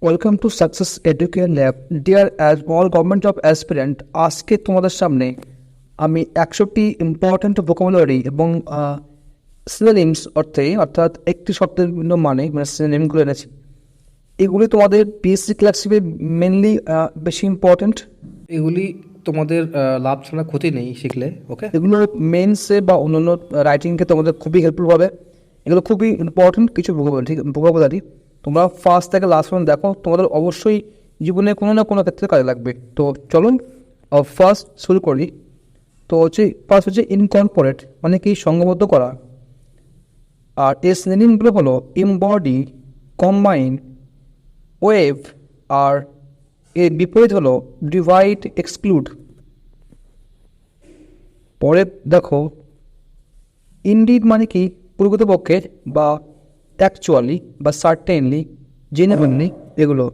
Welcome to success education lab. Dear as all government job aspirant, আজকে তোমাদের সামনে আমি 100টি ইম্পর্ট্যান্ট ভোকাবুলারি এবং সিনোনিমস অর্থাৎ একটি শব্দের বিভিন্ন মানে সিনোনিমগুলো এনেছি। এগুলি তোমাদের পিএসসি ক্লাসিফে মেনলি বেশি ইম্পর্ট্যান্ট। এগুলি তোমাদের লাভ ছাড়া ক্ষতি নেই শিখলে। ওকে, এগুলো মেন্সে বা অন্যান্য রাইটিংকে তোমাদের খুবই হেল্পফুল হবে। এগুলো খুবই ইম্পর্ট্যান্ট কিছু ভোকাবুলারি। তোমরা ফার্স্ট থেকে লাস্ট পর্যন্ত দেখো, তোমাদের অবশ্যই জীবনে কোনো না কোনো ক্ষেত্রে কাজে লাগবে। তো চলুন ফার্স্ট শুরু করি। তো ফার্স্ট হচ্ছে ইনকর্পোরেট, মানে কি সঙ্গবদ্ধ করা। আর এর সিনোনিমগুলো হলো এমবডি, কম্বাইন, ওয়েভ। আর এর বিপরীত হলো ডিভাইড, এক্সক্লুড। পরে দেখো ইনডিড মানে কি প্রকৃতপক্ষে বা অ্যাকচুয়ালি বা সার্টেনলি, জেনুইনলি, এগুলো।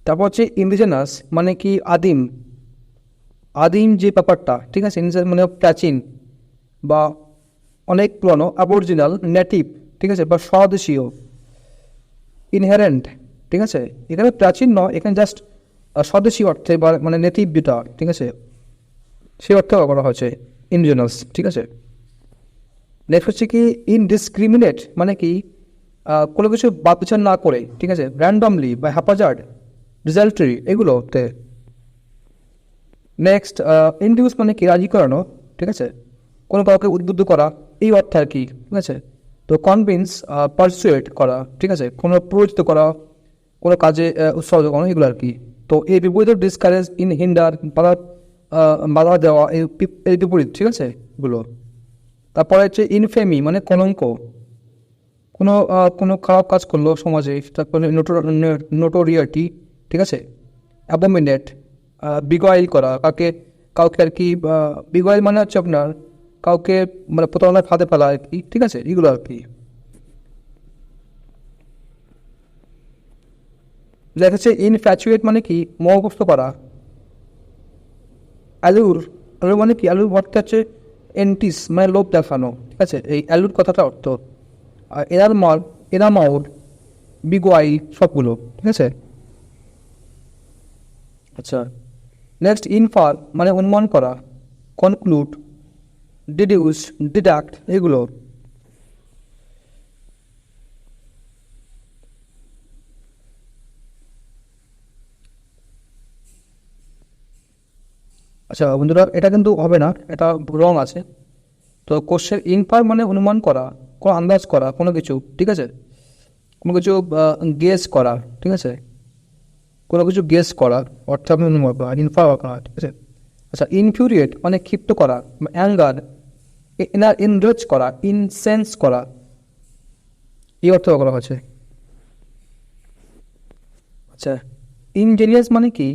তারপর হচ্ছে ইন্ডিজেনাস মানে কি আদিম, আদিম যে ব্যাপারটা, ঠিক আছে। ইন্ডিজেনাস মানে প্রাচীন বা অনেক পুরনো। অ্যাবরিজিনাল, নেটিভ, ঠিক আছে, বা স্বদেশীয়। ইনহেরেন্ট, ঠিক আছে, এখানে প্রাচীন নয়, এখানে জাস্ট স্বদেশী অর্থে বা মানে নেটিভ যেটা, ঠিক আছে, সেই অর্থে করা হয়েছে ইন্ডিজেনাস, ঠিক আছে। নেক্সট হচ্ছে কি ইনডিসক্রিমিনেট, মানে কি কোনো কিছু বাদ বিচার না করে, ঠিক আছে, র্যান্ডমলি বা হ্যাপাজার্ড, রিজাল্টারি, এগুলোতে। নেক্সট ইনডিউস মানে কি রাজি করানো, ঠিক আছে, কোনো কাউকে উদ্বুদ্ধ করা, এই অর্থে আর কি, ঠিক আছে। তো কনভিন্স, পারসুয়েট করা, ঠিক আছে, কোনো প্ররোচিত করা, কোনো কাজে উৎসাহ করানো, এগুলো আর কি। তো এই বিপরীত ডিসকারেজ, ইন হিন্ডার, বাধা দেওয়া, এই বিপরীত, ঠিক আছে, এগুলো। তারপরে হচ্ছে ইনফেমি মানে কলঙ্ক, কোনো খারাপ কাজ করলো সমাজে, তারপরে নোটোরিয়াটি, ঠিক আছে। অ্যাবোমিনেট, বিগয়েল করা, কাউকে আর কি। বিগয়েল মানে হচ্ছে আপনার কাউকে মানে প্রতারণার ফাঁদে ফেলা আর কি, ঠিক আছে, এগুলো আর কি। দেখা যাচ্ছে ইনফ্যাচুয়েট মানে কি মোহগ্রস্ত করা। অ্যালুর, অ্যালুর মানে কি, অ্যালুর অর্থ হচ্ছে এন্টিস মানে লোভ দেখানো, ঠিক আছে, এই অ্যালুর কথাটা অর্থ। আর এরামাউড, বিগোয়াই, সবগুলো, ঠিক আছে। আচ্ছা, নেক্সট ইনফার মানে অনুমান করা। কনক্লুড, ডিডিউস, ডিডাক্ট, এগুলো। আচ্ছা বন্ধুরা, এটা কিন্তু হবে না, এটা রং আছে। তো কোশ্চেন ইনফার মানে অনুমান করা, কোনো আন্দাজ করা কোনো কিছু, ঠিক আছে, কোনো কিছু গেস করা, ঠিক আছে, কোনো কিছু গেস করা অর্থে আপনি অনুমান করা, ইনফার করা, ঠিক আছে। আচ্ছা, ইনফিউরিয়েট মানে ক্ষিপ্ত করা, অ্যাঙ্গার, ইনরেজ করা, ইনসেন্স করা, এই অর্থ করা হয়েছে। আচ্ছা, ইনজেনিয়াস মানে কি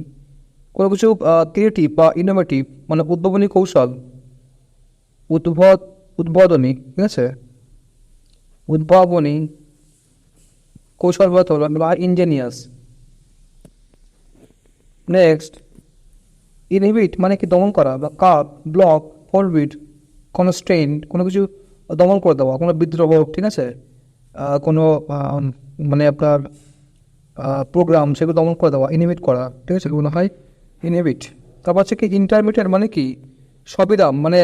কোনো কিছু ক্রিয়েটিভ বা ইনোভেটিভ, মানে উদ্ভাবনী কৌশল, উদ্বোধনী, ঠিক আছে, উদ্ভাবনী কৌশল বা ইঞ্জিনিয়ার্স। নেক্সট ইনহিবিট মানে কি দমন করা বা কাপ, ব্লক, ফরবিট, কনস্ট্রেইন, কোনো কিছু দমন করে দেওয়া, কোনো বিদ্রোহ, ঠিক আছে, কোনো মানে আপনার প্রোগ্রাম সেগুলো দমন করে দেওয়া, ইনহিবিট করা, ঠিক আছে, এগুলো হয় ইনহিবিট। তারপর হচ্ছে কি ইন্টারমিডিয়েট মানে কি সবিরাম, মানে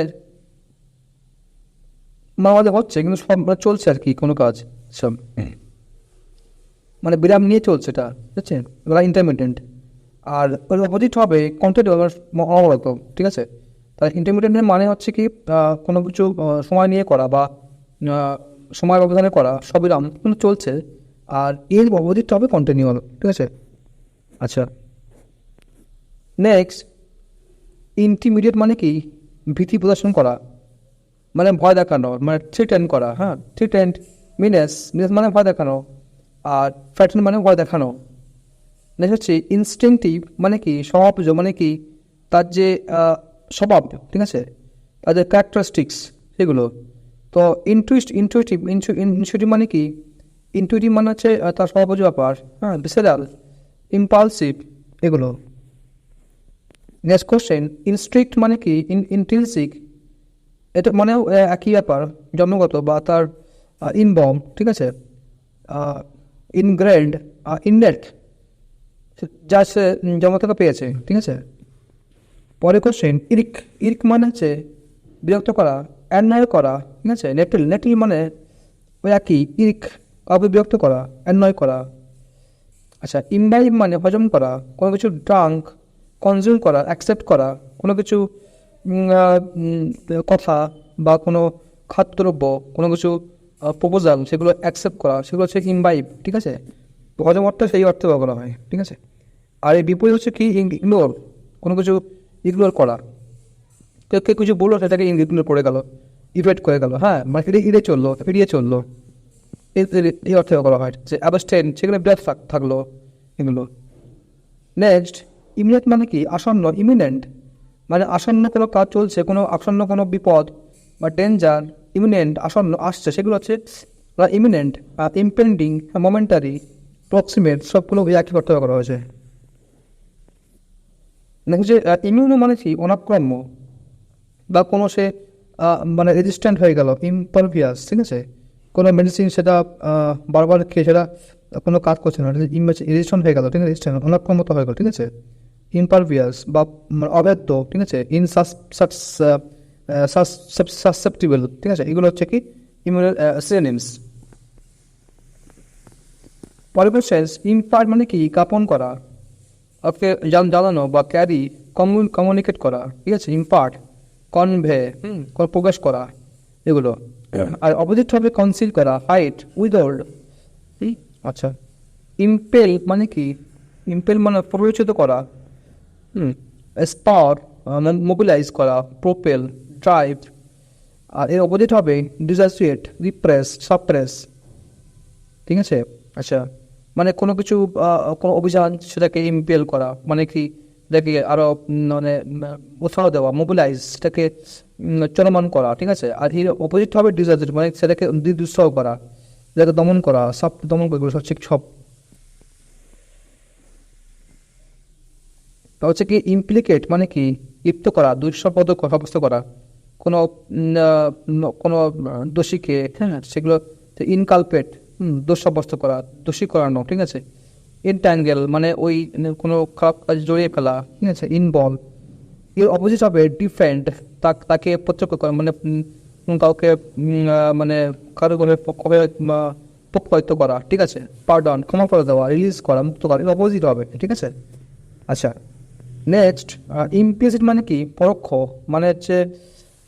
আমাদের হচ্ছে কিন্তু সব চলছে আর কি, কোনো কাজ সব মানে বিরাম নিয়ে চলছে, এটা ঠিক আছে, এগুলো ইন্টারমিডিয়েন্ট। আর অপোজিট হবে কন্টিনিউ, অনবরত, ঠিক আছে। তাই ইন্টারমিডিয়েন্টের মানে হচ্ছে কি কোনো কিছু সময় নিয়ে করা বা সময় ব্যবধানে করা, সবিরাম কিন্তু চলছে। আর এর অপোজিট হবে কন্টিনিউ, ঠিক আছে। আচ্ছা, নেক্সট ইন্টিমিডিয়েট মানে কি ভীতি প্রদর্শন করা, মানে ভয় দেখানো, মানে থ্রিটেন করা। হ্যাঁ, থ্রিটেন্ড, মিনেস মানে ভয় দেখানো। আর ফ্যাটেন মানে ভয় দেখানো। নেক্সট হচ্ছে ইনস্টিংটিভ মানে কি স্বভাবজ, মানে কি তার যে স্বভাব, ঠিক আছে, তার যে ক্যারেক্টারিস্টিক্স সেগুলো। তো ইনটুইটিভ মানে কি ইনটুইটিভ মানে হচ্ছে তার স্বভাবজ ব্যাপার। হ্যাঁ, ভিসেরাল, ইম্পালসিভ, এগুলো। নেক্সট কোশ্চেন ইনস্ট্রিক্ট মানে কি ইন্ট্রিনসিক, এটা মানেও একই ব্যাপার, জন্মগত বা তার ইনবর্ন, ঠিক আছে। ইনগ্রেন্ড ইনডেট যা সে জন্ম থেকে পেয়েছে, ঠিক আছে। পরে কোশ্চেন ইরিক, ইরিক মানে হচ্ছে বিরক্ত করা, অ্যানয় করা, ঠিক আছে। নেটিল, নেটিল মানে ওই একই, ইরিক কাউকে বিরক্ত করা, অ্যানয় করা। আচ্ছা, ইমবাইব মানে হজম করা, কোনো কিছু ড্রাঙ্ক কনজিউম করা, অ্যাকসেপ্ট করা, কোনো কিছু কথা বা কোনো খাদ্যদ্রব্য, কোনো কিছু প্রপোজাল সেগুলো অ্যাকসেপ্ট করা, সেগুলো হচ্ছে ইমবাইব, ঠিক আছে। তো হজম অর্থ সেই অর্থে ব্যবহার করা হয়, ঠিক আছে। আর এই বিপরীত হচ্ছে কি ইগনোর, কোনো কিছু ইগনোর করা। কেউ কেউ কিছু বললো সেটাকে ইগনোর করে গেল, ইভয়েড করে গেল, হ্যাঁ, মানে এড়িয়ে চললো, এড়িয়ে চললো, এই অর্থে করা হয়। যে অ্যাবস্টেন, সেখানে বিরাট থাকলো, এগুলো। নেক্সট, ইমিনেন্ট মানে কি আসন্ন, ইমিনেন্ট মানে আসন্ন কোনো কাজ চলছে, কোনো আসন্ন কোনো বিপদ বা ডেঞ্জার, ইমিনেন্ট আসন্ন আসছে, সেগুলো হচ্ছে ইমিনেন্ট। আর ইম্পেন্ডিং, মোমেন্টারি, প্রক্সিমেট, সবগুলো একই অর্থ করা হয়েছে। নেক্সট, যে ইমিউনো মানে কি অনাক্রম্য বা কোনো সে মানে রেজিস্ট্যান্ট হয়ে গেল, ইম্পারভিয়াস, ঠিক আছে। কোনো মেডিসিন সেটা বারবার খেয়ে সেটা কোনো কাজ করছে না, রেজিস্ট্যান্ট হয়ে গেল, ঠিক আছে, রেজিস্ট্যান্ট অনাক্রমতা হয়ে গেল, ঠিক আছে। ইম্পারভিয়াস বা অবাধ্য, ঠিক আছে। সাসেপ্টিবল, ঠিক আছে। এগুলো হচ্ছে কি ইমিউনাল সিনোনিমস। পরের সেন্স ইম্পার্ট মানে কি জ্ঞাপন করা, ওকে জানানো বা ক্যারি, কমিউনিকেট করা, ঠিক আছে। ইম্পার্ট, কনভে, প্রকাশ করা, এগুলো। আর অপোজিট হবে কনসিল করা, হাইট, উইদাউল্ড। আচ্ছা, ইম্পেল মানে কি, ইম্পেল মানে প্ররোচিত করা, স্পার মোবিলাইজ করা, প্রোপেল, ড্রাইভ। আর এর অপোজিট হবে ডিসাসিয়েট, রিপ্রেস, সাপ্রেস, ঠিক আছে। আচ্ছা, মানে কোনো কিছু কোনো অভিযান সেটাকে ইম্পেল করা, মানে কি সেটাকে আরও মানে উৎসাহ দেওয়া, মোবিলাইজ, সেটাকে চলমান করা, ঠিক আছে। আর এর অপোজিট হবে ডিসাসিয়েট, মানে সেটাকে দুঃসহ করা, সেটাকে দমন করা, সব দমন করে হচ্ছে সব। তা হচ্ছে কি ইমপ্লিকেট মানে কি লিপ্ত করা, দুঃসম্পদ সাব্যস্ত করা, কোনো কোনো দোষীকে, হ্যাঁ, সেগুলো ইনকালপেট, দোষ সাব্যস্ত করা, দোষী করানো, ঠিক আছে। ইনট্যাঙ্গেল মানে ওই কোনো খারাপ কাজ জড়িয়ে ফেলা, ঠিক আছে। ইনভলভ, এর অপোজিট হবে ডিফেন্ড, তাকে প্রত্যক্ষ করা, মানে কাউকে মানে কারো করে পক্ষপাতিত্ব করা, ঠিক আছে। পার্ডন, ক্ষমা করে দেওয়া, রিলিজ করা, মুক্ত করা, এর অপোজিট হবে, ঠিক আছে। আচ্ছা, নেক্সট ইমপ্লিসিট মানে কি পরোক্ষ, মানে হচ্ছে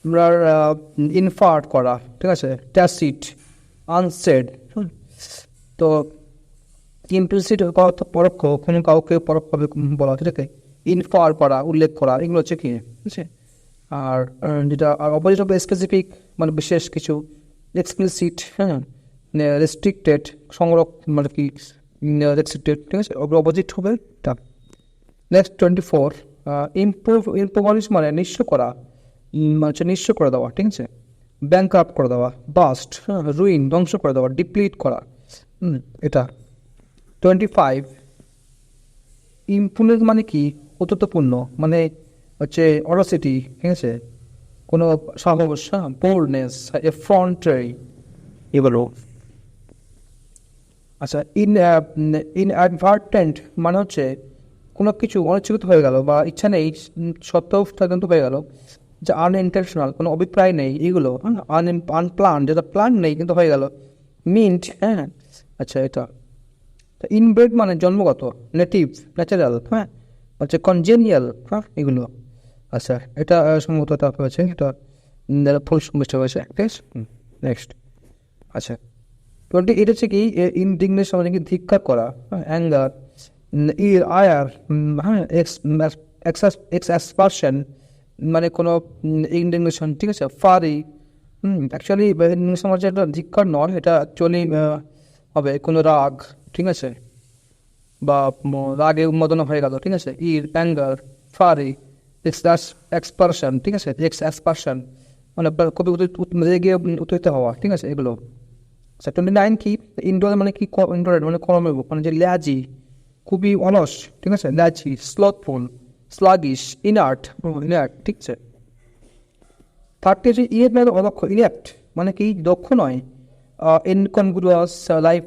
আপনার ইনফার্ট করা, ঠিক আছে। Tacit, unsaid. তো ইমপ্লিসিট অর্থ পরোক্ষ, কোনো কাউকে পরোক্ষভাবে বলা, ঠিক আছে। ইনফার করা, উল্লেখ করা, এগুলো হচ্ছে কি, ঠিক আছে। আর যেটা আর অপোজিট হবে স্পেসিফিক, মানে বিশেষ কিছু। এক্সপ্লিসিট, হ্যাঁ, রেস্ট্রিক্টেড, সংরক্ষণ মানে কি রেস্ট্রিক্টেড, ঠিক আছে। অপোজিট হবে টা। নেক্সট 24, ইম্পোভারিশ মানে নিঃস্ব করা, মানে হচ্ছে নিঃস্ব করে দেওয়া, ঠিক আছে। ব্যাংকরাপ্ট করে দেওয়া, বাস্ট, রুইন, ধ্বংস করে দেওয়া, ডিপ্লিট করা, এটা। 25, ইম্পুনেন্স মানে কি অত্যন্তপূর্ণ, মানে হচ্ছে অরাসিটি, ঠিক আছে। কোনো সাহস, বোল্ডনেস, এফ্রন্টারি, এগুলো। আচ্ছা, ইনঅ্যাডভার্টেন্ট মানে হচ্ছে কোনো কিছু অনিচ্ছাকৃত হয়ে গেল বা ইচ্ছা নেই সত্ত্বেও সাধারণত হয়ে গেল, যে আনইন্টেনশনাল, কোনো অভিপ্রায় নেই, এগুলো। আনপ্লান, যেটা প্ল্যান নেই কিন্তু হয়ে গেল। মিন্ট, হ্যাঁ। আচ্ছা, এটা ইনব্রেড মানে জন্মগত, নেটিভ, ন্যাচারাল, হ্যাঁ, হচ্ছে কনজেনিয়াল, হ্যাঁ, এগুলো। আচ্ছা, এটা সম্ভবত এটা হয়েছে, এটা ফুল মিস্টার হয়েছে, ঠিক আছে। নেক্সট, আচ্ছা 20, এটা হচ্ছে কি ইনডিগনেশন মানে কি ধিক্কার করা, অ্যাঙ্গার, আয়ার, হ্যাঁ, এক্সপারশন মানে কোনো ইনডিগনেশন, ঠিক আছে। ফারি, অ্যাকচুয়ালি ইনডিগনেশন হচ্ছে এটা ধিক্কার নয়, এটা অ্যাকচুয়ালি হবে কোনো রাগ, ঠিক আছে, বা রাগে উন্মাদনা হয়ে গেল, ঠিক আছে। অ্যাঙ্গার, ফারি, এক্সপারশন, ঠিক আছে। এক্সপারশন মানে কবি রেগে উত্তেজিত হওয়া, ঠিক আছে, এগুলো। আচ্ছা 29 কি ইনডোর মানে কি ইনডোরেট মানে কর্মের মানে যে ল্যাজি, খুবই অলস, ঠিক আছে। ল্যাজি, স্লথফুল, স্লাগিশ, ইনার্ট, ঠিক আছে। 30 হচ্ছে ইনেট মানে অদক্ষ, ইনেপ্ট মানে কি দক্ষ নয়, ইনকনগ্রুয়াস, লাইফ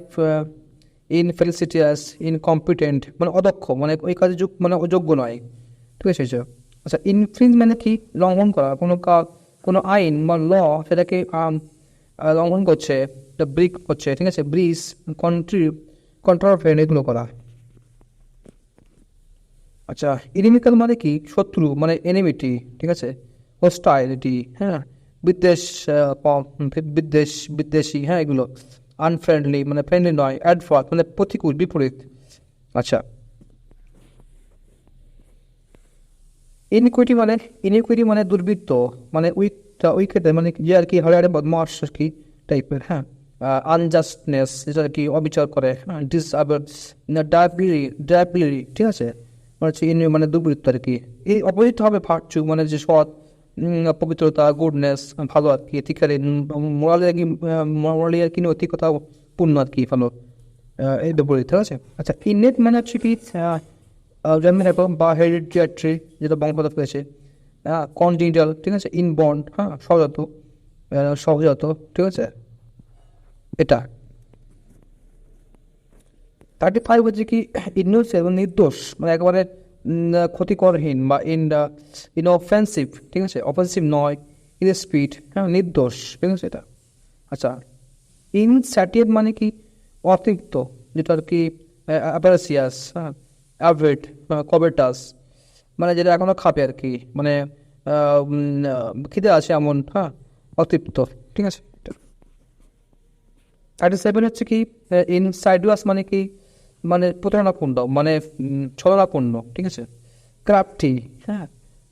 ইনফেলিসিটিয়াস, ইনকম্পিটেন্ট, মানে অদক্ষ, মানে ওই কাজে মানে অযোগ্য নয়, ঠিক আছে স্যার। আচ্ছা, ইনফ্রিঞ্জ মানে কি? লঙ্ঘন করা, কোনো আইন বা ল সেটাকে লঙ্ঘন করছে, ব্রিক করছে, ঠিক আছে, ব্রিজ, কন্ট্রাফেন, এগুলো করা। আচ্ছা, ইনিমিক্যাল মানে কি? শত্রু, মানে এনিমিটি, ঠিক আছে, হোস্টাইলিটি, হ্যাঁ, বিদ্বেষ, বিদ্বেষী, হ্যাঁ, এগুলো। আনফ্রেন্ডলি মানে ফ্রেন্ডলি নয়। অ্যাডভার্স মানে প্রতিকূল, বিপরীত। আচ্ছা, ইনইকুইটি মানে দুর্বৃত্ত, মানে উইকেটে, মানে যে আর কি হারে বদমাস আর কি টাইপের, হ্যাঁ। আনজাস্টনেস, যেটা আর কি অবিচার করে, হ্যাঁ। ডায়াবিলিটি, ঠিক আছে, মানে হচ্ছে মানে দুর্বৃত্ত আর কি। এই অপোজিট হবে ভার্চু, মানে যে সৎ, পবিত্রতা, গুডনেস, ভালো আর কি, এথিক্যালি, মোরালি আর কি, মোরালি আর কি নৈতিকতা পূর্ণ আর কি, ভালো, এই বিপরীত, ঠিক আছে। আচ্ছা, ইনেট মানে হচ্ছে কি জন্মের এবং বা হেরিডিটারি, যেটা বংশগত পেয়েছে। কনজিটাল, ঠিক আছে, ইনবন্ড, হ্যাঁ, সহজাত, ঠিক আছে, এটা। 35 হচ্ছে কি ইনোসেন্ট এবং নির্দোষ, মানে একেবারে ক্ষতিকরহীন, বা ইনঅফেন্সিভ, ঠিক আছে, অফেন্সিভ নয়, স্পিড, হ্যাঁ, নির্দোষ, ঠিক আছে, এটা। আচ্ছা, ইনস্যাটিয়েট মানে কি? অতৃপ্ত, যেটা আর কি অ্যাপারেসিয়াস, হ্যাঁ, অ্যাভেড, কবেটাস, মানে যেটা এখনো খাবে আর কি, মানে খিদে আছে এমন, হ্যাঁ, অতৃপ্ত, ঠিক আছে। 37 হচ্ছে কি ইনসাইডুয়াস, মানে কি? মানে প্রতারণাপূর্ণ, মানে ছলনাপূর্ণ, ঠিক আছে। ক্রাফটি, হ্যাঁ,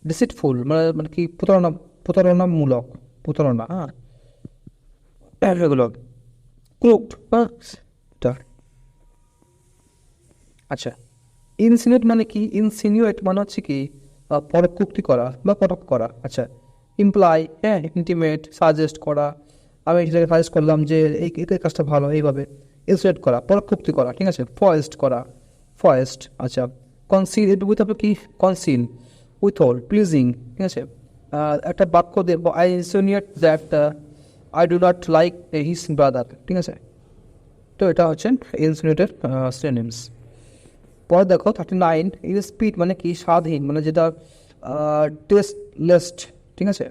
ডিসিটফুল, মানে মানে কি প্রতারণামূলক, প্রতারণা, হ্যাঁ, এগুলো। ক্রুপ্ট, হ্যাঁ, এটা। আচ্ছা, ইনসিনুয়েট মানে কি? ইনসিনুয়েট মানে হচ্ছে কি পরোক্তি করা বা পরক করা। আচ্ছা, ইমপ্লাই, হ্যাঁ, ইন্টিমেট, সাজেস্ট করা, আমি সেটাকে সাজেস্ট করলাম যে এই কাজটা ভালো, এইভাবে। ইনসিনুয়েট করা, পরোক্তি করা, ঠিক আছে, ফয়েস্ট করা, ফয়েস্ট। আচ্ছা, কনসিল, এটা উইথ হবে কি? কনসিল, উইথ অল, প্লিজিং, ঠিক আছে। একটা বাক্য দেব, I insinuate that I do not like his brother, ঠিক আছে। তো এটা হচ্ছে ইনসিনুয়েটের সিনোনিমস। পরে দেখো 39, স্পিড মানে কি? স্বাধীন, মানে যেটা টেস্টলেস, ঠিক আছে,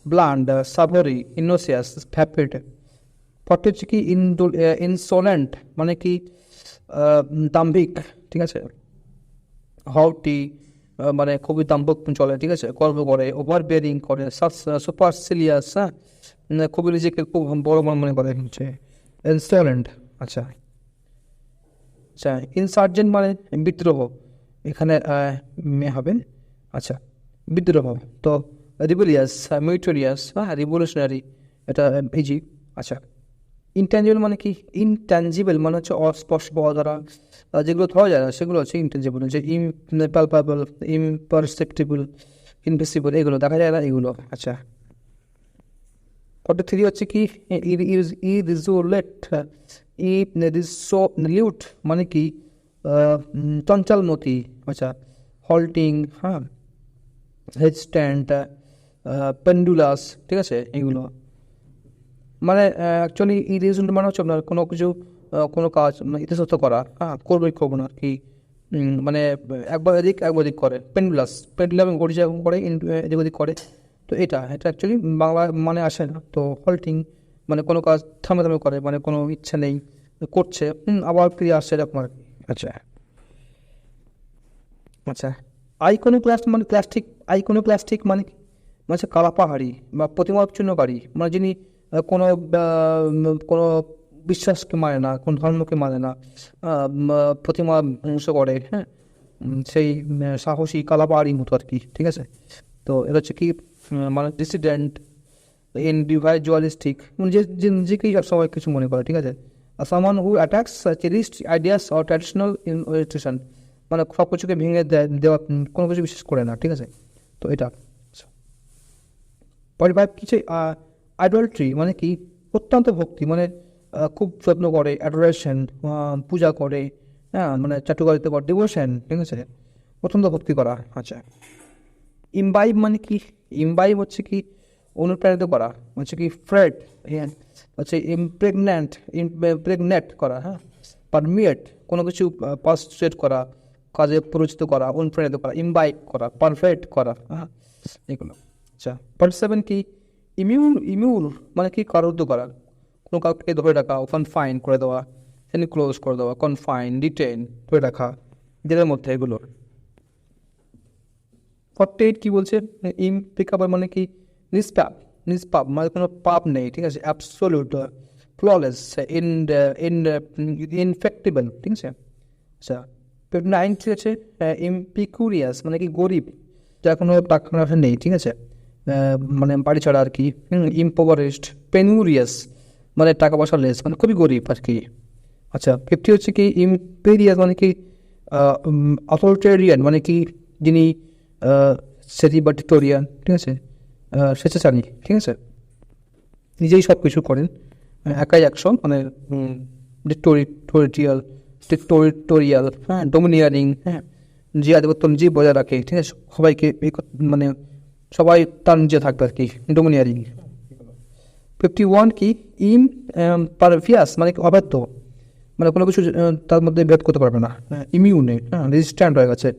ব্লান্ড, সাভরি, ইনোসিয়াস, ভ্যাপিড। 40 হচ্ছে কি ইনসোলেন্ট, মানে কি দাম্ভিক, ঠিক আছে। হাউটি, মানে খুবই দাম্ভিক চলে, ঠিক আছে, গর্ব করে, ওভার বেয়ারিং করে, সুপারসিলিয়াস, হ্যাঁ, খুবই নিজেকে খুব বড় মনে করে হচ্ছে ইনসোলেন্ট। আচ্ছা, আচ্ছা, ইনসার্জেন্ট মানে বিদ্রোহ, এখানে হবে। আচ্ছা, বিদ্রোহ। তো রিবেলিয়াস, মিউটোরিয়াস, হ্যাঁ, রিভলিউশনারি, এটা ইজি। আচ্ছা, ইনট্যাঞ্জিবল মানে কি? ইনট্যাঞ্জিবল মানে হচ্ছে অস্পষ্ট, দ্বারা যেগুলো ধরা যায় না সেগুলো হচ্ছে ইনট্যাঞ্জিবল, যে ইমপালপাবল, ইমপারসেপ্টিবল, ইনভিসিবল, এগুলো দেখা যায় না, এগুলো। আচ্ছা, 43 হচ্ছে কি ইরিজুলেট, ইরিজোলিউট মানে কি চঞ্চলমতি। আচ্ছা, হল্টিং, হ্যাঁ, হেডস্ট্যান্ড, পেন্ডুলাস, ঠিক আছে, এগুলো। মানে অ্যাকচুয়ালি ইরিজুলেট মানে হচ্ছে আপনার কোনো কিছু কোনো কাজ মানে ইতস্তত করা, হ্যাঁ, করবে করবো না আর কি, মানে একবার এদিক করে। পেন্ডুলাম গড়িয়ে করে, এদিক ওদিক করে। তো এটা অ্যাকচুয়ালি বাংলা মানে আসে না। তো হল্টিং মানে কোনো কাজ থামে করে, মানে কোনো ইচ্ছা নেই, করছে, আবার ফিরে আসছে, এরকম আর কি। আচ্ছা, আচ্ছা, আইকোনোক্লাস্টিক মানে কি? মানে হচ্ছে কালাপাহাড়ি বা প্রতিমাচ্ছন্নকারী, মানে যিনি কোনো বিশ্বাসকে মানে না, কোনো ধর্মকে মানে না, প্রতিমা ধ্বংস করে, হ্যাঁ, সেই সাহসী কালাপাহাড়ির মতো আর কি, ঠিক আছে। তো এটা হচ্ছে কি মানে ডিসিডেন্ট, ইন্ডিভিজুয়ালিস্টিক, যে নিজেকেই সবাই কিছু মনে করে, ঠিক আছে। Someone who attacks cherished ideas or traditional institution, মানে সব কিছুকে ভেঙে দেওয়া, কোনো কিছু বিশ্বাস করে না, ঠিক আছে। তো এটা 45 কিছু আইডলট্রি মানে কি? অত্যন্ত ভক্তি, মানে খুব যত্ন করে, অ্যাডোরেশন, পূজা করে, হ্যাঁ, মানে চাটুকারিতা করে, ডিভোশন, ঠিক আছে, অত্যন্ত ভক্তি করা। আচ্ছা, ইমবাইব মানে কি? ইমবাইব হচ্ছে কি অনুপ্রাণিত করা, হচ্ছে কি ফ্রেড, হচ্ছে ইমপ্রেগনেট করা, হ্যাঁ। পারমিয়েট কোনো কিছু পারসুয়েট করা, কাজে পরিচিত করা, অনুপ্রাণিত করা, ইমবাইব করা, পারফেক্ট করা, হ্যাঁ, এগুলো। আচ্ছা, 47 কি ইমিউর মানে কি কারুদ্ধ করা, কোনো কাউকে ধরে রাখা, কনফাইন করে দেওয়া, ক্লোজ করে দেওয়া, কনফাইন, ডিটেইন, ধরে রাখা, জেলের মধ্যে, এগুলো। 48 কি বলছে, ইমপিকাবল মানে কি নিষ্পাপ মানে কোনো পাপ নেই, ঠিক আছে, অ্যাবসোলিউট, ফ্ললেস, ইনফেক্টেবল, ঠিক আছে। আচ্ছা, 9 ঠিক আছে, ইম্পিকুরিয়াস মানে কি গরিব, যার কোনো টাকা পয়সা নেই, ঠিক আছে, মানে বাড়ি ছাড়া আর কি। ইম্পোভারিস্ট, পেনুরিয়াস মানে টাকা পয়সা লেস, মানে খুবই গরিব আর কি। আচ্ছা, 50 হচ্ছে কি ইম্পেরিয়াস মানে কি অথরিটেরিয়ান মানে কি যিনি সেটি বা ডিক্টোরিয়ান, ঠিক আছে, স্বেচ্ছাচারী, ঠিক আছে, নিজেই সব কিছু করেন, একাই অ্যাকশন, মানে ডিক্টোরিয়াল, হ্যাঁ, ডোমিনিয়ারিং, হ্যাঁ, যে আধিপত্য নিজেই বজায় রাখে, ঠিক আছে, সবাইকে মানে সবাই তার নিজে থাকবে আর কি, ডোমিনিয়ারিং। 51 কি পারভিয়াস মানে কি অবাধ্য, মানে কোনো কিছু তার মধ্যে ভেদ করতে পারবে না, ইমিউনে, হ্যাঁ, রেজিস্ট্যান্ট হয়ে গেছে।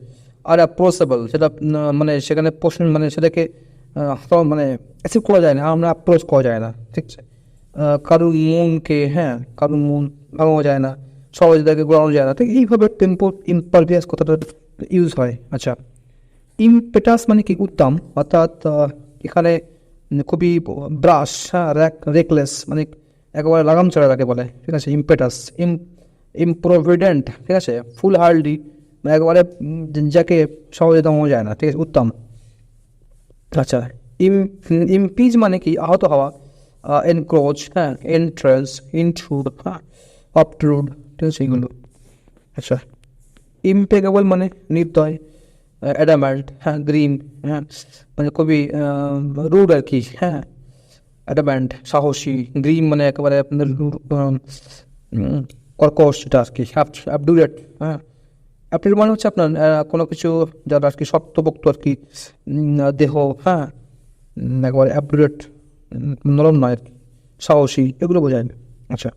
আর অ্যাপ্রোচেবল, সেটা মানে সেখানে প্রশ্ন মানে সেটাকে মানে অ্যাকসেপ্ট করা যায় না, আমরা অ্যাপ্রোচ করা যায় না, ঠিক আছে। কারুর মনকে, হ্যাঁ, কারুর মন ভাঙানো যায় না, সহজে তাকে গড়ানো যায় না, তো এইভাবে ইম্পারভিয়াস কথাটা ইউজ হয়। আচ্ছা, ইমপেটাস মানে কি উদ্দাম, অর্থাৎ এখানে খুবই ব্রাশ, হ্যাঁ, রেকলেস মানে একেবারে লাগাম ছাড়া তাকে বলে, ঠিক আছে। ইমপেটাস, ইমপ্রভিডেন্ট, ঠিক আছে, ফুল হার্ডলি মানে একেবারে যাকে সহজে দমানো যায় না, ঠিক আছে, উত্তম। আচ্ছা, ইমপিজ মানে কি আহত হওয়া, এনক্রোচ, হ্যাঁ, এন্ট্রেন্স, ইনট্রুড, হ্যাঁ, অপট্রুড, ঠিক আছে, এগুলো। আচ্ছা, ইমপেকেবল মানে নির্দয়, অ্যাডামাল্ট, হ্যাঁ, গ্রিন, হ্যাঁ, মানে খুবই রুড আর কি, হ্যাঁ, অ্যাডামান্ট সাহসী, গ্রিম মানে একেবারে আপনার কর্কশ, এটা আর কি, অ্যাবডুলেট, হ্যাঁ। অ্যাবডুলেট মানে হচ্ছে আপনার কোনো কিছু যারা আর কি শক্তপোক্ত আর কি, দেহ, হ্যাঁ, একেবারে অ্যাবডুলেট, নরম নয় আর কি, সাহসী, এগুলো বোঝায়। আচ্ছা,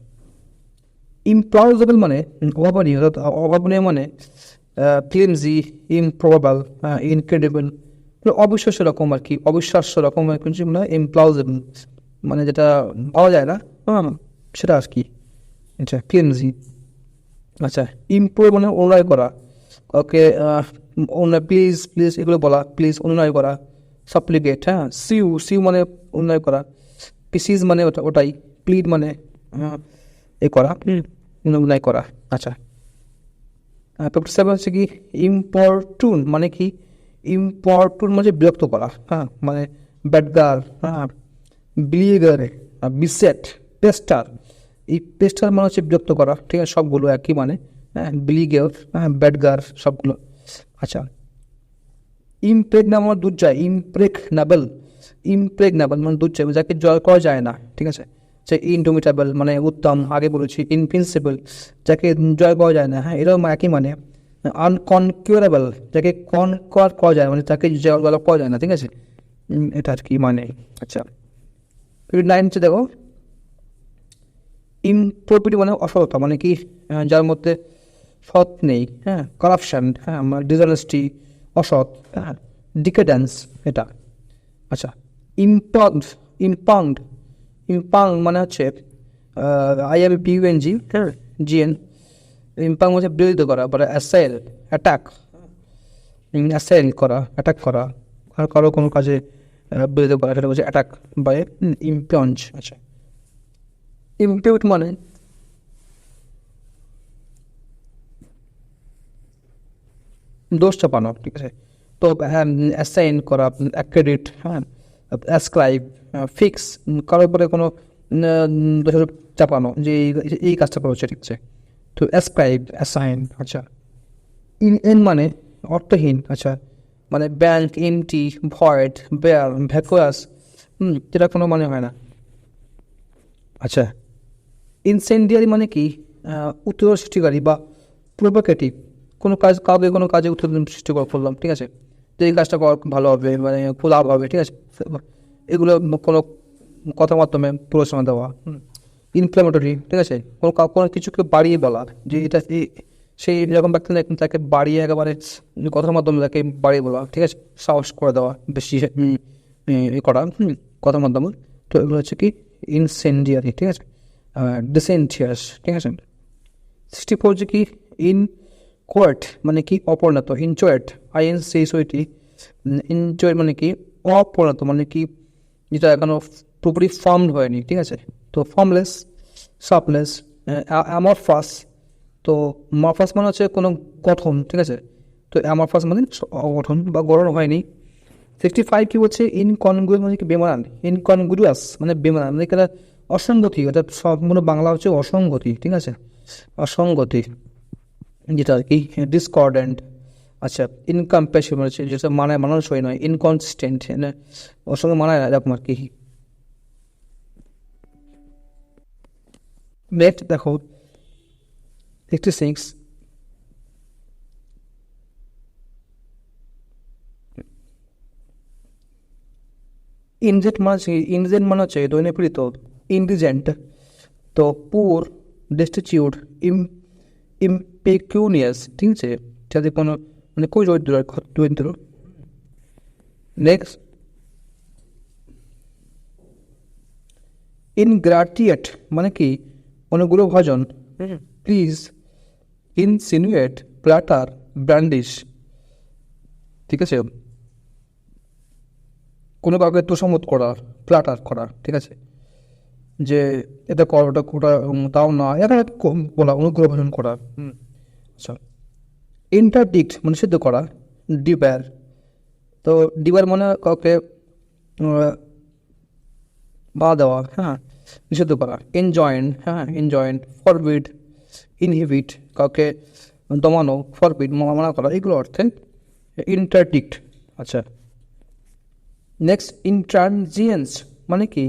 ইমপ্লজেবল মানে অভাবনীয়, অর্থাৎ অভাবনীয় মানে ফ্লিমজি, ইমপ্রবাবল, ইনক্রেডিবল, অবিশ্বাস্য রকম আর কি, অবিশ্বাস্য রকম কিছু মানে ইমপ্লজেবল মানে যেটা পাওয়া যায় না, হ্যাঁ, সেটা আর কি। আচ্ছা, ফ্লিমজি। আচ্ছা, ইমপ্রুভ মানে অনুনয় করা, ওকে, প্লিজ প্লিজ এগুলো বলা, প্লিজ অনুনয় করা, সাপ্লিকেট, হ্যাঁ, সিউ মানে অনুনয় করা, পিসিস মানে ওটাই, প্লিড মানে এ করা, অনুনয় করা। আচ্ছা, 57 হচ্ছে কি ইম্পর্টুন মানে কি, ইম্পর্টুন মানে বিরক্ত করা, হ্যাঁ, মানে ব্যাডগার, হ্যাঁ, বিলিগার, বিসেট, পেস্টার, এই পেস্টার মানে হচ্ছে বিরক্ত করা, ঠিক আছে, সবগুলো একই মানে, হ্যাঁ, বিলিগার, হ্যাঁ, ব্যাডগার, সবগুলো। আচ্ছা, ইমপ্রেগনাবল দুধ যায়, ইমপ্রেগনাবল মানে দুধ যায়, যাকে জয় করা যায় না, ঠিক আছে। সে ইনডোমিটেবল মানে উত্তম, আগে বলেছি। ইনভিনসিবল যাকে জয় করা যায় না, হ্যাঁ, এরকম একই মানে। আনকনকিউরেবল যাকে কনকর করা যায়, মানে তাকে জয় করা যায় না, ঠিক আছে, এটা আর কি মানে। আচ্ছা, 9 হচ্ছে দেখো, ইমপ্রপিটি মানে অসততা মানে কি, যার মধ্যে সৎ নেই, হ্যাঁ, কারাপশান, হ্যাঁ, ডিসঅনেস্টি, অসৎ, হ্যাঁ, ডিকেডেন্স, এটা। আচ্ছা, ইম্পাউন্ড মানে হচ্ছে IMPUNG, হ্যাঁ, GN। ইম্পাউন্ড হচ্ছে বিরোধিত করা, বা অ্যাসাইল করা, অ্যাটাক করা, আর কারো কোনো কাজে বিরোধিত করা, সেটা হচ্ছে অ্যাটাক বাই ইম্পাউন্ড। আচ্ছা, ইম্পিউট মানে দোষ চাপানো, ঠিক আছে। তো হ্যাঁ, অ্যাসাইন করা, অ্যাক্রেডিট, হ্যাঁ, অ্যাসক্রাইব, ফিক্স, কারোর উপরে কোনো দোষ চাপানো যে এই কাজটা করেছে, ঠিক আছে। তো অ্যাসক্রাইব, অ্যাসাইন। আচ্ছা, এন মানে অর্থহীন, আচ্ছা, মানে ব্যাংক, এমটি, ভয়েড, বেয়ার, ভ্যাকুয়াস, যেটা কোনো মানে হয় না। আচ্ছা, ইনসেন্ডিয়ারি মানে কি উত্তেজনা সৃষ্টিকারী বা প্রভোকেটিভ, কোনো কাজে উত্তেজনা সৃষ্টি করলাম, ঠিক আছে, যে এই কাজটা করা ভালো হবে, মানে লাভ হবে, ঠিক আছে, এগুলো কোনো কথার মাধ্যমে প্ররোচনা দেওয়া। ইনফ্ল্যামেটরি, ঠিক আছে, কোনো কিছুকে বাড়িয়ে বলা, যে এটা সেই এরকম ব্যক্তি না, কিন্তু তাকে বাড়িয়ে একেবারে কথার মাধ্যমে তাকে বাড়িয়ে বলা, ঠিক আছে, সাহস করে দেওয়া বেশি করা কথার মাধ্যমে। তো এগুলো হচ্ছে কি ইনসেন্ডিয়ারি, ঠিক আছে, ডিসেন্টিয়াস, ঠিক আছে। 64 হচ্ছে কি ইনকোয়ার্ট, মানে কি অপরিণত, ইনচোয়েট, INCOET, ইনচোয়েট মানে কি অপরিণত, মানে কি যেটা এখনো পুরোপুরি ফর্মড হয়নি, ঠিক আছে। তো ফর্মলেস, শার্পলেস, অ্যামরফাস। তো মরফাস মানে হচ্ছে কোনো গঠন, ঠিক আছে। তো অ্যামরফাস মানে অগঠন বা গঠন হয়নি। 65 কি বলছে ইনকনগ্রুয়াস, মানে কি বেমানান, ইনকনগ্রুয়াস মানে বেমানান, মানে এটা অসঙ্গতি, এটা সম্পূর্ণ বাংলা হচ্ছে অসঙ্গতি, ঠিক আছে, অসঙ্গতি, যেটা আর কি ডিসকর্ডেন্ট। আচ্ছা, ইনকম্প্যাসিবল হচ্ছে যেটা মানে মানানসই নয়, ইনকনসিস্টেন্ট, ওর সঙ্গে মানায় না, এরকম আর কি। নেক্সট দেখো 66, ইনজেন্ট মানে হচ্ছে দৈন্যপীড়িত, ইনডিজেন্ট, তো পুর, ডেস্টিটিউট, ইম্পেকিউনিয়াস, ঠিক আছে, যাতে কোনো মানে খুবই দরিদ্র। নেক্সট ইনগ্রাটিয়েট মানে কি অনেকগুলো ভজন, প্লিজ, ইনসিনুয়েট, প্ল্যাটার, ব্র্যান্ডিশ, ঠিক আছে, কোনো কাউকে তোষামত করা, প্ল্যাটার করা, ঠিক আছে, যে এটা কর, ওটা ওটা তাও না, এটা বলা, অনুগ্রহ ভাষণ করা। আচ্ছা, ইন্টারডিক্ট মানে সিদ্ধ করা, ডিবার। তো ডিবার মানে কাউকে বাধা দেওয়া, হ্যাঁ, নিষিদ্ধ করা। এনজয়েন্ট, হ্যাঁ, এনজয়েন্ট, ফরবিড, ইনহিবিট, কাউকে দমানো, ফরবিড মানা করা, এগুলো অর্থে ইন্টারডিক্ট। আচ্ছা, নেক্সট ইন্ট্রানজিয়েন্স মানে কি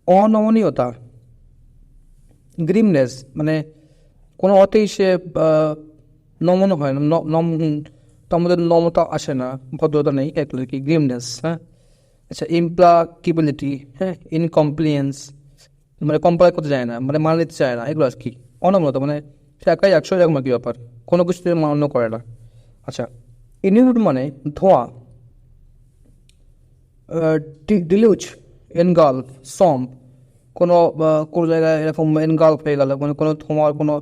অনমনীয়তা, গ্রিমনেস মানে কোনো অর্থেই সে নমনীয় হয় না, তো আমাদের নম্রতা আসে না, ভদ্রতা নেই, এগুলো কি গ্রিমনেস, হ্যাঁ। আচ্ছা, ইমপ্লাকিবিলিটি, হ্যাঁ, ইনকমপ্লিয়েন্স মানে কম্পেয়ার করতে চায় না, মানে মানা নিতে চায় না, এগুলো আর কি অনমনীয়তা, মানে সে একাই 100 এরকম আর কি ব্যাপার, কোনো কিছুতে মান্য করে না। আচ্ছা, ইনহিবিট মানে ধোঁয়া, ডিলিউজ, এনগালফ, সম, কোনো জায়গায় এরকম এনগালফ হয়ে গেল, মানে কোনো ধোঁয়ার কোনো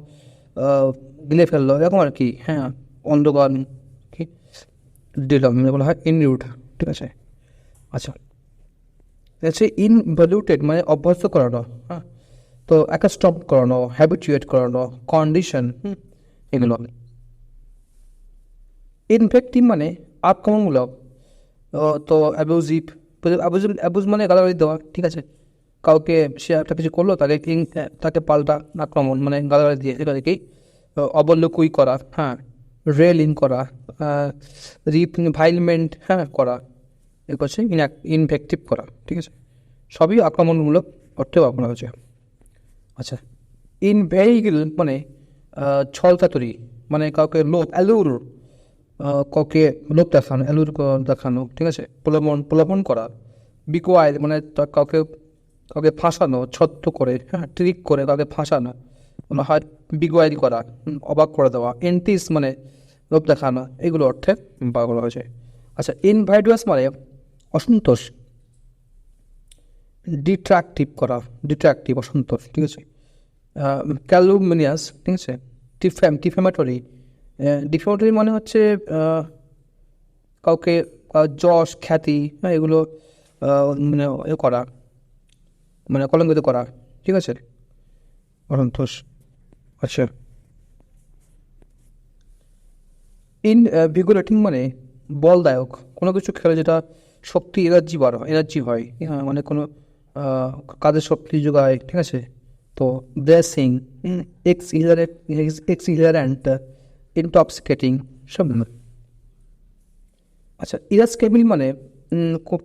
গিলে ফেললো, এরকম আর কি, হ্যাঁ, অন্ধকার কি দিলাম, বলা হয় ইনরিউড, ঠিক আছে। আচ্ছা, হচ্ছে ইনভ্যালুটেড মানে অভ্যস্ত করানো, হ্যাঁ, তো অ্যাকাস্টম করানো, হ্যাবিচুয়েট করানো, কন্ডিশন, এগুলো। ইনফেক্টিভ মানে আক্রমণমূলক, তো অ্যাবিউজিভ, অ্যাবিউজ মানে গালাগালি দেওয়া, ঠিক আছে, কাউকে সে একটা কিছু করলো তাকে তাকে পাল্টা আক্রমণ মানে গালাগালি দিয়ে সেটাকেই অবলোকুই করা, হ্যাঁ, রেলিং করা, রিভাইলমেন্ট, হ্যাঁ, করা, এরপর হচ্ছে ইনফেক্টিভ করা, ঠিক আছে, সবই আক্রমণমূলক অর্থে ব্যবহার করা হচ্ছে। আচ্ছা, ইনভেহিকল মানে ছলচাতুরি, মানে কাউকে লোভ, অ্যালুর, কাউকে লোভ দেখানো, অ্যালুর দেখানো, ঠিক আছে, প্রলোভন করা। বিকোয়াইল মানে কাউকে কাউকে ফাঁসানো, ছত্র করে, হ্যাঁ, ট্রিক করে কাউকে ফাঁসানো, মানে হয় বিকোয়াইল করা, অবাক করে দেওয়া। এন্টিস মানে লোভ দেখানো, এগুলো অর্থে ব্যবহার করা হয়েছে। আচ্ছা, ইনভাইডুয়াস মানে অসন্তোষ, ডিট্রাকটিভ অসন্তোষ, ঠিক আছে। ক্যালুমিনিয়াস, ঠিক আছে, ডিফেমেটরি, ডিফেমেটরি মানে হচ্ছে কাউকে যশ, খ্যাতি, হ্যাঁ, এগুলো মানে করা, মানে কলঙ্কিত করা, ঠিক আছে, অসন্তোষ। আচ্ছা, ভিগোরেটিং মানে বলদায়ক, কোনো কিছু খেলে যেটা শক্তি, এনার্জি হয়, হ্যাঁ, মানে কোনো কাজের শক্তি যোগায়, ঠিক আছে। তো ব্লেসিং, এক্সিলারেন্ট, ইনটক্সিকেটিং, সব। আচ্ছা, ইরাসকেবিল মানে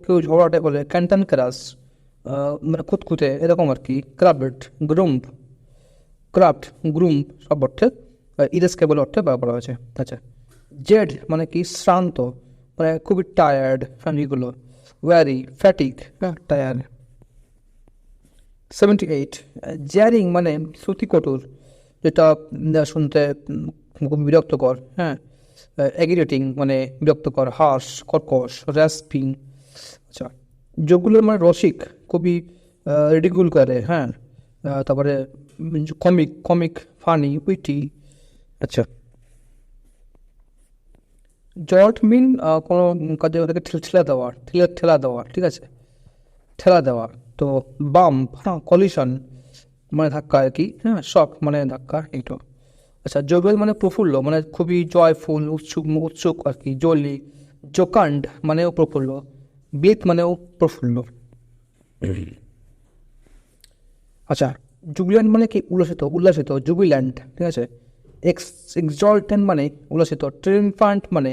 কেউ ঝগড়াটে বলে, ক্যান্টান ক্রাস মানে খুঁতখুঁতে, এরকম আর কি। ক্রাফট, গ্রুম সব অর্থে ইরাসকেবল অর্থে ব্যবহার করা হয়েছে। আচ্ছা, জেড মানে কি শ্রান্ত, মানে খুবই টায়ার্ড, হ্যাঁ, এগুলো। ওয়ারি, ফ্যাটিক, হ্যাঁ, টায়ার্ড। 78, জ্যারিং মানে শ্রুতি কঠোর, যেটা শুনতে খুব বিরক্তকর, হ্যাঁ। অ্যাগ্রিগেটিং মানে বিরক্তকর, হার্শ, কর্কশ, র্যাস্পিং। আচ্ছা, যেগুলো মানে রসিক, খুবই রিডিকুল করে, হ্যাঁ। তারপরে কমিক, কমিক, ফানি, উইটি। আচ্ছা, জল্ট মিন কোনো কাজে ওটাকে ঠেলা দেওয়া, ঠেলা দেওয়া, ঠিক আছে, ঠেলা দেওয়া। তো বাম্প, হ্যাঁ, কলিশন মানে ধাক্কা আর কি, হ্যাঁ, শক মানে ধাক্কা, এইটো। আচ্ছা, জোবেল মানে প্রফুল্ল, মানে খুবই জয়ফুল, উৎসুক, উৎসুক আর কি, জলি। জোকান্ড মানেও প্রফুল্ল, বিট মানেও প্রফুল্ল। আচ্ছা, জুবিল্যান্ড মানে কি উল্লাসিত, উল্লাসিত, জুবিল্যান্ড, ঠিক আছে। এক্সজল্টেন্ট মানে উল্লাসিত, ট্রিমফ্যান্ট মানে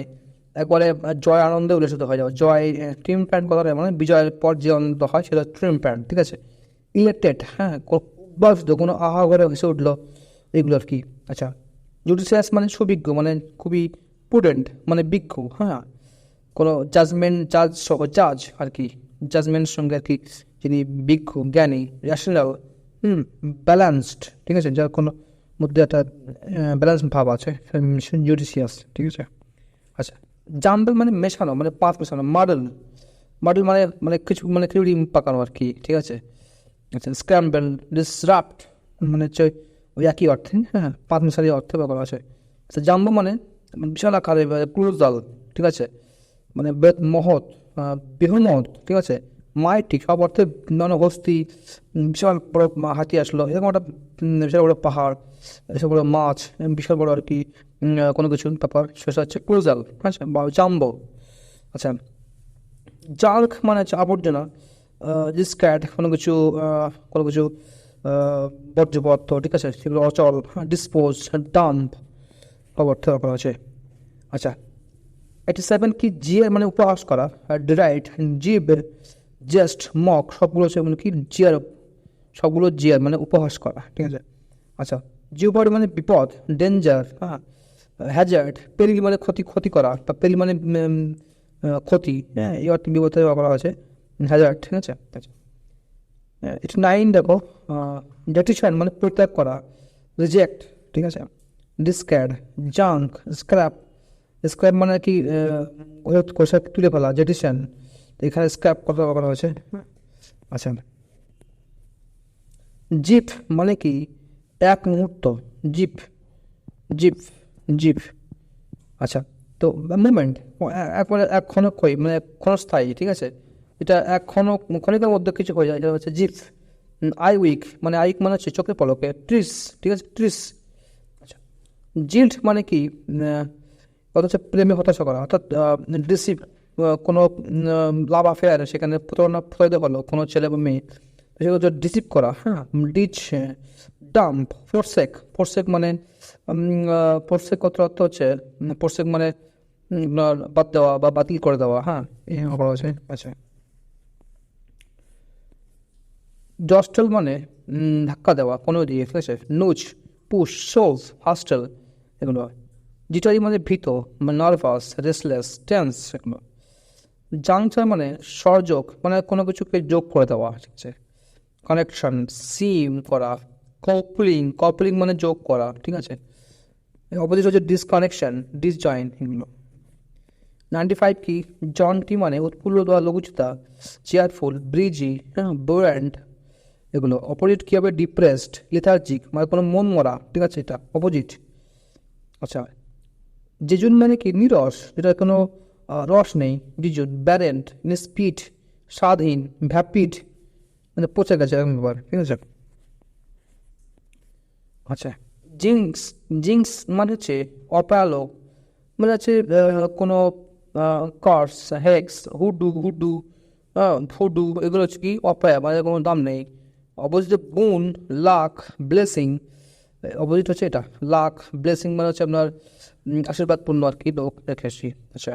একবারে জয় আনন্দে উল্লাসিত হয়ে যাওয়া, জয়। ট্রিমফ্যান্ট কথাটা মানে বিজয়ের পর যে আনন্দ হয় সেটা ট্রিমফ্যান্ট, ঠিক আছে। ইলেক্টেড, হ্যাঁ, উদ্ভাসিত, কোনো আহা করে হেসে উঠলো, এগুলো আর কি। আচ্ছা, জুডিশিয়াস মানে সুবিজ্ঞ, মানে খুবই প্রুডেন্ট, মানে বিজ্ঞ, হ্যাঁ। কোনো জাজমেন্ট, জাজ আর কি, জাজমেন্টের সঙ্গে আর কি, যিনি বিজ্ঞ, জ্ঞানী, র্যাশনাল, ব্যালেন্সড, ঠিক আছে, যার কোনো মধ্যে একটা ব্যালেন্স ভাব আছে, জুডিশিয়াস, ঠিক আছে। আচ্ছা, জাম্বেল মানে মেশানো, মানে পাঁচ মেশানো, মাডেল, মাডেল মানে মানে কিছু মানে ক্রিম পাকানো আর কি, ঠিক আছে। আচ্ছা, স্ক্র্যাম্বেল, ডিসরাপ্ট মানে হচ্ছে ওই একই অর্থে, হ্যাঁ, পাঁচ মিশালি অর্থে ব্যবহার আছে। আচ্ছা, জাম্বো মানে বিশাল আকারে, ক্লোজাল, ঠিক আছে, মানে মহৎ, বৃহন্মত, ঠিক আছে। মাইটি সব অর্থে জনগোষ্ঠী, বিশাল বড় হাতি আসলো, এরকম একটা বিশাল বড় পাহাড়, বিশাল বড় মাছ, বিশাল বড় আর কি কোনো কিছু ব্যাপার, সেটা হচ্ছে ক্লোজাল, আচ্ছা, বা জাম্বো। আচ্ছা, জাল্ক মানে হচ্ছে আবর্জনা, ডিসক্যাট কোনো কিছু বর্জ্য পদার্থ, ঠিক আছে, সেগুলো অচল, ডিসপোজ, ডাম্প সব অর্থে করা আছে। আচ্ছা, 87 কি জিয়ার মানে উপহাস করা, ডিরাইট, জিব, জেস্ট, মক সবগুলো হচ্ছে মানে কি জিয়ার, সবগুলো জিয়ার মানে উপহাস করা, ঠিক আছে। আচ্ছা, জিওপার্ড মানে বিপদ, ডেঞ্জার, হ্যাঁ, হ্যাজার্ড, পেরিল মানে ক্ষতি, ক্ষতি করা, বা পেরিল মানে ক্ষতি, হ্যাঁ, এই অর্থে বিপদ করা আছে, হ্যাজার্ড, ঠিক আছে। আচ্ছা, এটা 9 দেখো, ডেটিশন মানে পরিত্যাগ করা, রিজেক্ট, ঠিক আছে। ডিসক্যাড, জাঙ্ক, স্ক্র্যাপ, স্ক্র্যাপ মানে কি কোষা তুলে ফেলা, জেটিশন, এখানে স্ক্র্যাপ কথা বলা হয়েছে। আচ্ছা, জিপ মানে কি এক মুহূর্ত, জিপ, জিপ, জিপ। আচ্ছা, তো মুভমেন্ট একবারে এক ক্ষণক্ষয় মানে ক্ষণস্থায়ী, ঠিক আছে, এটা এক ক্ষণিকের মধ্যে কিছু হয়ে যায়, এটা হচ্ছে জিপ। আই উইক মানে আইক মানে হচ্ছে চোখের পলকে, ট্রিস, ঠিক আছে, ট্রিস। আচ্ছা, জিল্ট মানে কি কত হচ্ছে প্রেমে হতাশা করা, অর্থাৎ ডিসিভ, কোনো লাভ অ্যাফেয়ার, সেখানে প্রতারণা হলো কোনো ছেলে বা মেয়ে, সেগুলো হচ্ছে ডিসিভ করা, হ্যাঁ। ডিচ, ডাম্প, ফোরসেক, ফোরসেক মানে ফোরসেক কত অর্থ হচ্ছে, ফোরসেক মানে বাদ দেওয়া বা বাতিল করে দেওয়া, হ্যাঁ, এই করা হয়েছে। আচ্ছা, জস্টেল মানে ধাক্কা দেওয়া কোনো দিয়ে, ঠিক আছে। নুচ, পুশ, শোলস, হাস্টেল, এগুলো। জিটারি মানে ভীত, মানে নার্ভাস, রেসলেস, টেন্স, এগুলো। জাংচার মানে সহযোগ, মানে কোনো কিছুকে যোগ করে দেওয়া, ঠিক আছে। কানেকশন, সিম করা, কপলিং, কপলিং মানে যোগ করা, ঠিক আছে। অপোজিট হচ্ছে ডিসকানেকশন, ডিসজয়েন, এগুলো। 95 কি জন্টি মানে উৎফুল্ল বা লঘুচিতা, চেয়ারফুল, ব্রিজি, হ্যাঁ, বোর্যান্ড, এগুলো। অপোজিট কী হবে, ডিপ্রেসড, লেথার্জিক মানে কোনো মন মরা, ঠিক আছে, এটা অপোজিট। আচ্ছা, জেজুন মানে কি নিরস, যেটা কোনো রস নেই, জিজুন। ব্যারেন্ট, স্পিড, স্বাদহীন, ভ্যাপিড মানে পচে গেছে এরকম ব্যাপার, ঠিক আছে। আচ্ছা, জিংস, জিংস মানে হচ্ছে অপায়ালোক, মানে হচ্ছে কোনো কার্স, হেক্স, হুডু, ফুডু, এগুলো হচ্ছে কি অপায়া, মানে কোনো দাম নেই। অপোজিটে বুন, লাক, ব্লেসিং, অপোজিট হচ্ছে এটা লাক, ব্লেসিং মানে হচ্ছে আপনার আশীর্বাদপূর্ণ আর কি, লোক রেখেছি। আচ্ছা,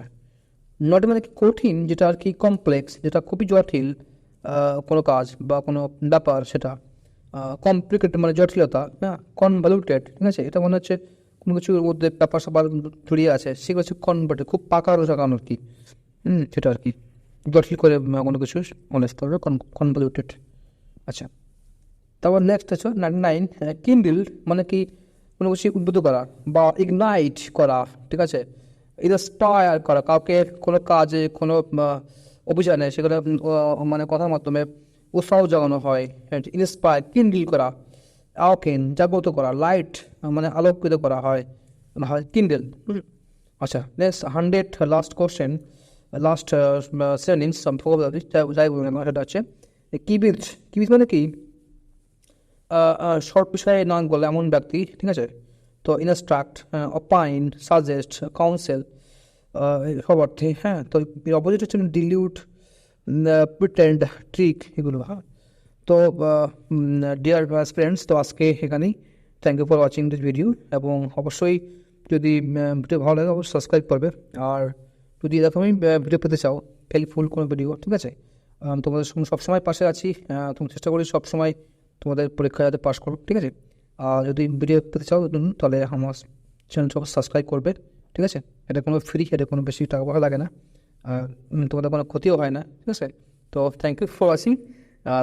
নট মানে কি কঠিন, যেটা আর কি কমপ্লেক্স, যেটা খুবই জটিল কোনো কাজ বা কোনো ব্যাপার, সেটা কমপ্লিকেটেড মানে জটিলতা, হ্যাঁ। কনভলিউটেড, ঠিক আছে, এটা মনে হচ্ছে কোনো কিছুর মধ্যে ব্যাপার স্যাপার জড়িয়ে আছে, সেগুলো হচ্ছে কনভার্টেড, খুব পাকারো জাগানো আর কি, সেটা আর কি জটিল করে কোনো কিছু মনে স্তরে কনভলিউটেড। আচ্ছা, তারপর নেক্সট আছে 99 কিন্ডল মানে কি কোনো কিছু উদ্বুদ্ধ করা বা ইগনাইট করা, ঠিক আছে, ইন্সপায়ার করা কাউকে কোনো কাজে কোনো অভিযানে সেখানে মানে কথার মাধ্যমে উৎসাহ জাগানো হয়, ইন্সপায়ার কিন্ডল করা, আওকেন জাগ্রত করা, লাইট মানে আলোকিত করা হয় হয় কিন্ডল। আচ্ছা next 100 last question, last sentence যাই বলুন না, সেটা হচ্ছে কিবিজ। কিবিজ মানে কি শর্ট বিষয়ে নাম বলে এমন ব্যক্তি, ঠিক আছে। তো ইনস্ট্রাক্ট, অপাইন, সাজেস্ট, কাউন্সেল সব অর্থে, হ্যাঁ। তো অপোজিট হচ্ছে ডিলিউট, প্রিটেন্ড, ট্রিক, এগুলো, হ্যাঁ। তো ডিয়ার ফ্রেন্ডস, তো আজকে এখানেই, thank you for watching this video. এবং অবশ্যই যদি ভিডিও ভালো লাগে অবশ্যই সাবস্ক্রাইব করবে। আর যদি এরকমই ভিডিও পেতে চাও, হেল্পফুল কোনো ভিডিও, ঠিক আছে, তোমাদের সবসময় পাশে আছি। তুমি চেষ্টা করি সবসময় তোমাদের পরীক্ষা যাতে পাস করো, ঠিক আছে। আর যদি ভিডিও পেতে চাও তাহলে আমার চ্যানেলটা সাবস্ক্রাইব করবে, ঠিক আছে। এটা কোনো ফ্রি, এটা কোনো বেশি টাকা পয়সা লাগে না, আর তোমাদের কোনো ক্ষতিও হয় না, ঠিক আছে। তো থ্যাংক ইউ ফর ওয়াচিং,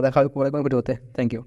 দেখা হবে পরে কোনো ভিডিওতে। Thank you.